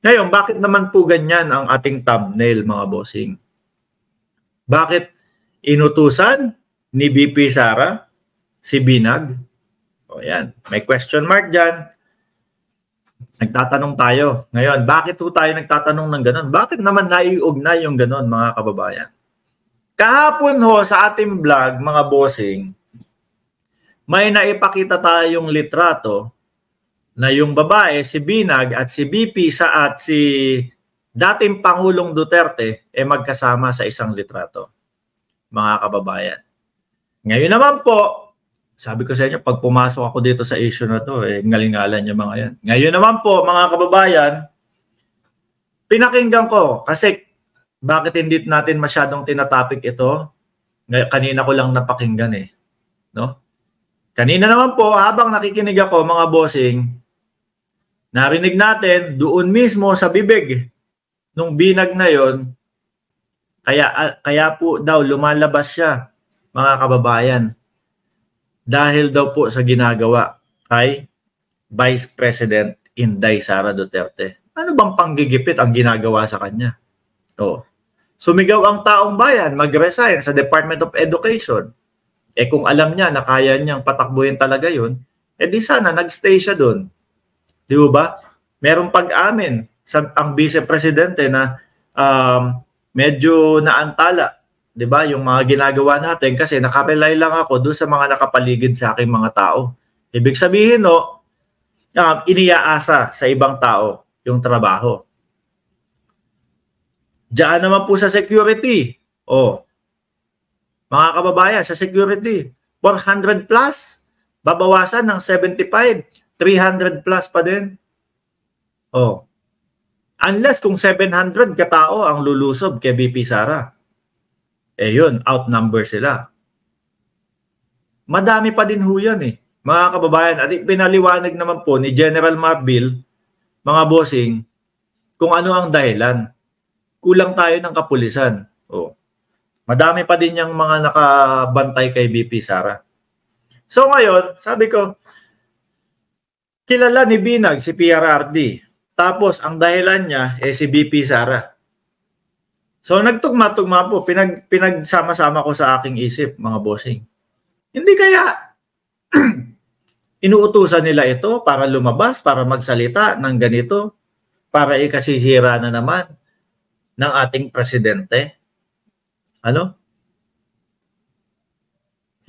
Ngayon, bakit naman po ganyan ang ating thumbnail, mga bossing? Bakit inutusan ni VP Sara si Binag? O yan, may question mark dyan. Nagtatanong tayo. Ngayon, bakit po tayo nagtatanong ng ganun? Bakit naman naiugnay yung ganun, mga kababayan? Kahapon ho sa ating vlog, mga bossing, may naipakita tayong litrato na yung babae, si Binag at si BP at si dating Pangulong Duterte magkasama sa isang litrato, mga kababayan. Ngayon naman po, sabi ko sa inyo, pag pumasok ako dito sa issue na to, ngalingalan yung mga yan. Ngayon naman po, mga kababayan, pinakinggan ko kasi bakit hindi natin masyadong tinatopic ito? Kanina ko lang napakinggan no? Kanina naman po, habang nakikinig ako, mga bossing, narinig natin doon mismo sa bibig nung Binag na yon, kaya po daw lumalabas siya, mga kababayan, dahil daw po sa ginagawa kay Vice President Inday Sara Duterte. Ano bang panggigipit ang ginagawa sa kanya? Sumigaw ang taong bayan, mag-resign sa Department of Education. Kung alam niya na kaya niyang patakbuhin talaga yun, di sana nagstay siya doon. Di ba? Merong pag-amin ang Vice Presidente na medyo naantala, di ba? Yung mga ginagawa natin kasi nakarely lang ako doon sa mga nakapaligid sa aking mga tao. Ibig sabihin, iniaasa sa ibang tao yung trabaho. Diyan naman po sa security. Mga kababayan, sa security, 400 plus, babawasan ng 75, 300 plus pa din. Unless kung 700 katao ang lulusob kay VP Sara. Yun, outnumber sila. Madami pa din ho yan mga kababayan. At pinaliwanag naman po ni General Marbil, mga bossing, kung ano ang dahilan. Kulang tayo ng kapulisan. Madami pa din yung mga nakabantay kay VP Sara. So ngayon, sabi ko, kilala ni Binag si PRRD. Tapos ang dahilan niya si VP Sara. So nagtugma-tugma po, pinagsama-sama ko sa aking isip, mga bossing. Hindi kaya inuutusan nila ito para lumabas, para magsalita ng ganito, para ikasisira na naman ng ating presidente?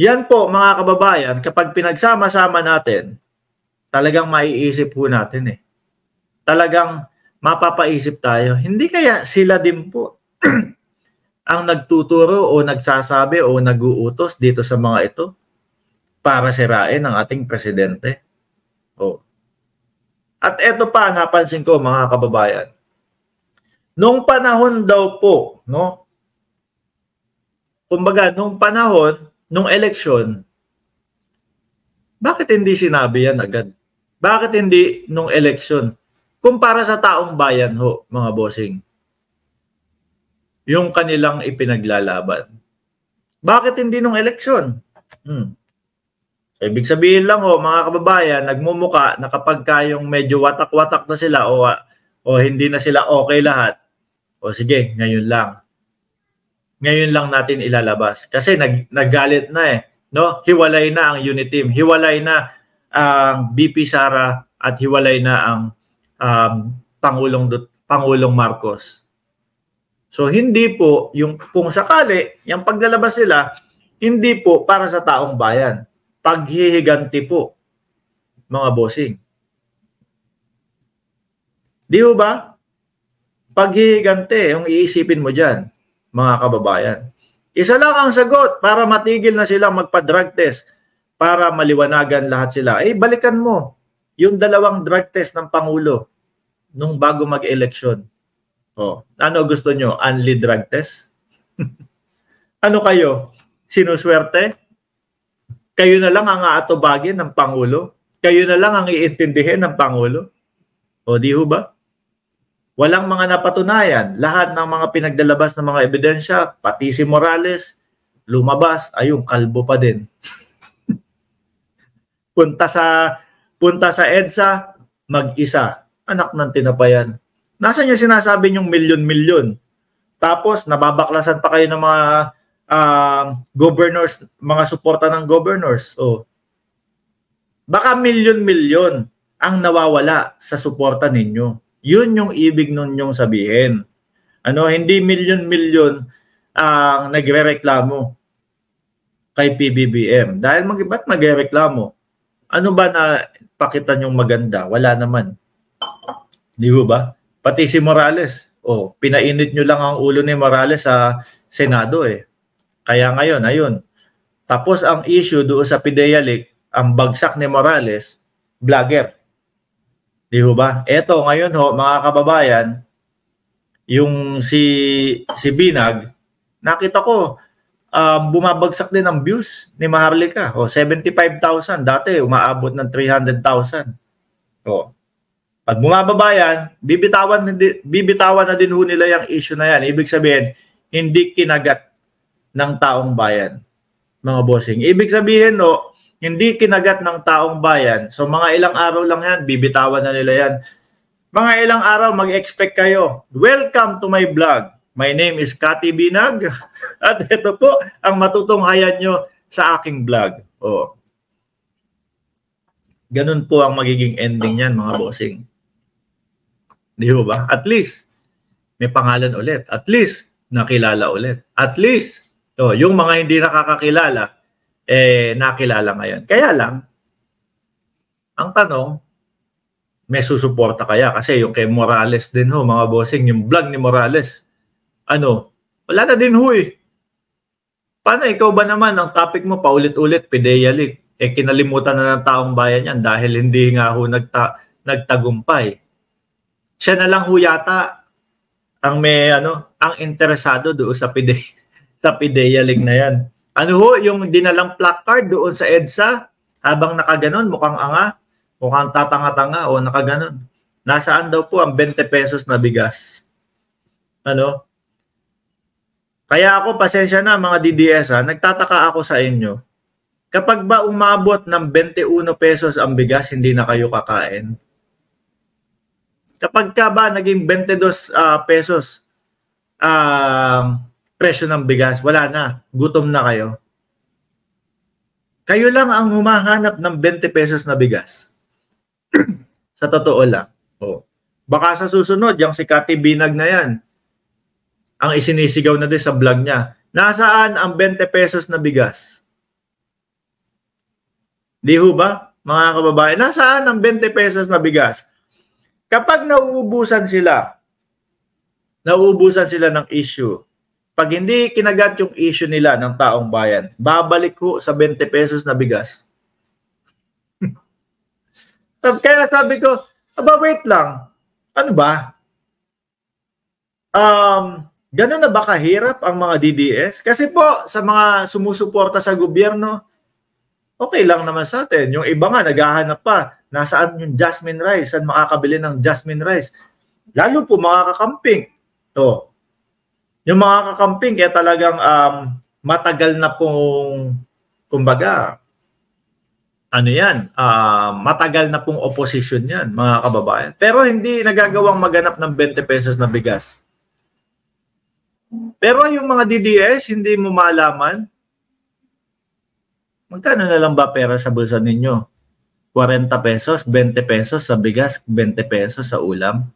Yan po, mga kababayan, kapag pinagsama-sama natin, talagang maiisip po natin Talagang mapapaisip tayo. Hindi kaya sila din po ang nagtuturo o nagsasabi o naguutos dito sa mga ito para sirain ang ating presidente? At eto pa, napansin ko, mga kababayan. Nung panahon daw po, kumbaga, nung panahon, nung eleksyon, bakit hindi sinabi yan agad? Bakit hindi nung eleksyon? Kumpara sa taong bayan ho, mga bossing, yung kanilang ipinaglalaban. Bakit hindi nung eleksyon? So, ibig sabihin lang mga kababayan, nagmumuka na kapag kayong medyo watak-watak na sila o hindi na sila okay lahat, sige, ngayon lang. Ngayon lang natin ilalabas. Kasi naggalit na hiwalay na ang unit team. Hiwalay na ang VP Sara at hiwalay na ang Pangulong Marcos. So hindi po, kung sakali, yung paglalabas nila, hindi po para sa taong bayan. Paghihiganti po, mga bossing. Di ba? Paghihiganti, yung iisipin mo dyan, mga kababayan. Isa lang ang sagot para matigil na silang magpa-drug test, para maliwanagan lahat sila. Balikan mo yung 2 drug test ng Pangulo nung bago mag-eleksyon. Ano gusto nyo? Only drug test? Ano kayo? Sinuswerte? Kayo na lang ang aatubagin ng Pangulo? Kayo na lang ang iintindihin ng Pangulo? Di ba? Walang mga napatunayan. Lahat ng mga pinagdalabas ng mga ebidensya, pati si Morales, lumabas, kalbo pa din. Punta sa EDSA, mag-isa. Anak ng tinapayan. Nasaan yung sinasabi yung milyon-milyon? Tapos, nababaklasan pa kayo ng mga governors, mga suporta ng governors. O, baka milyon-milyon ang nawawala sa suporta ninyo. Yun yung ibig nun yung sabihin. Ano, hindi milyon-milyon ang nagrereklamo kay PBBM. Dahil ba't magrereklamo? Ano ba na pakitan yung maganda? Wala naman. Di ba? Pati si Morales, pinainit nyo lang ang ulo ni Morales sa Senado eh. Kaya ngayon, ayun. Tapos ang issue doon sa PIDEA leak, ang bagsak ni Morales, vlogger. Di ba? Eto ngayon mga kababayan, yung si Binag, nakita ko, bumabagsak din ang views ni Maharlika. 75,000. Dati, umaabot ng 300,000. Pag bumababa yan, bibitawan na din nila yung issue na yan. Ibig sabihin, hindi kinagat ng taong bayan, mga bossing. Ibig sabihin, hindi kinagat ng taong bayan. So, mga ilang araw lang yan, bibitawan na nila yan. Mga ilang araw, mag-expect kayo. Welcome to my vlog. My name is Cathy Binag. At ito po ang matutunghayan nyo sa aking vlog. Ganun po ang magiging ending yan, mga bossing. Di ba? At least, may pangalan ulit. At least, nakilala ulit. At least, yung mga hindi nakakakilala, nakilala ngayon. Kaya lang, ang tanong, may susuporta kaya? Kasi yung kay Morales din mga bossing, yung vlog ni Morales, wala na din Paano ikaw ba naman, ang topic mo paulit-ulit, PIDEA leak, kinalimutan na ng taong bayan yan dahil hindi nga nagtagumpay. Siya na lang yata ang may ang interesado doon sa PIDEA leak na yan. Yung dinalang placard doon sa EDSA habang nakaganon, mukhang anga, mukhang tatanga-tanga o nakaganon. Nasaan daw po ang 20 pesos na bigas? Kaya ako, pasensya na mga DDS nagtataka ako sa inyo. Kapag ba umabot ng 21 pesos ang bigas, hindi na kayo kakain? Kapag ka ba naging 22 pesos presyo ng bigas, wala na, gutom na kayo. Kayo lang ang humahanap ng 20 pesos na bigas. Sa totoo lang. Baka sa susunod, yung si Cathy Binag na yan, ang isinisigaw na din sa vlog niya, nasaan ang 20 pesos na bigas? Di ba, mga kababayan? Nasaan ang 20 pesos na bigas? Kapag nauubusan sila ng issue, pag hindi kinagat yung issue nila ng taong bayan, babalik ko sa 20 pesos na bigas. Kaya sabi ko, wait lang. Ano ba? Ganun na ba kahirap ang mga DDS? Kasi po, sa mga sumusuporta sa gobyerno, okay lang naman sa atin. Yung iba nga, naghahanap pa. Nasaan yung jasmine rice? Saan makakabili ng jasmine rice? Lalo po mga kakamping. Yung mga kakamping, talagang matagal na pong, kumbaga, matagal na pong opposition yan, mga kababayan. Pero hindi nagagawang maganap ng 20 pesos na bigas. Pero yung mga DDS, hindi mo malaman, magkano na lang ba pera sa bulsa ninyo? 40 pesos, 20 pesos sa bigas, 20 pesos sa ulam.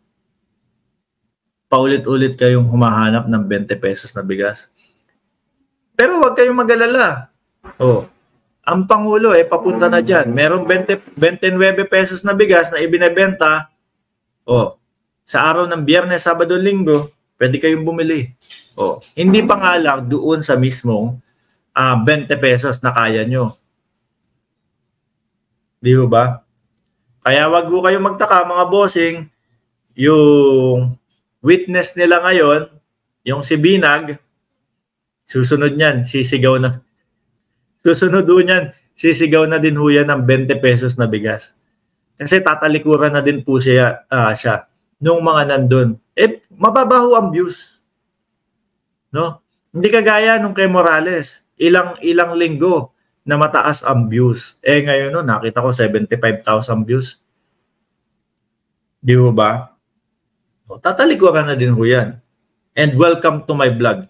Paulit-ulit kayong humahanap ng 20 pesos na bigas. Pero huwag kayong mag-alala. Ang Pangulo papunta na dyan. Merong 29 pesos na bigas na ibinebenta. Sa araw ng Biyernes, Sabado, Linggo, pwede kayong bumili. Hindi pa nga lang doon sa mismong 20 pesos na kaya nyo. Di ba? Kaya wag ko kayong magtaka mga bossing, yung witness nila ngayon, yung si Binag, susunod niyan, sisigaw na. Susunod niyan, sisigaw na din yan ng 20 pesos na bigas. Kasi tatalikuran na din po siya nung mga nandun. Mababaho ang views. No? Hindi kagaya nung kay Morales, ilang linggo na mataas ang views. Ngayon nakita ko 75,000 views. Di ba? tatalikuran na din ho yan. And welcome to my vlog.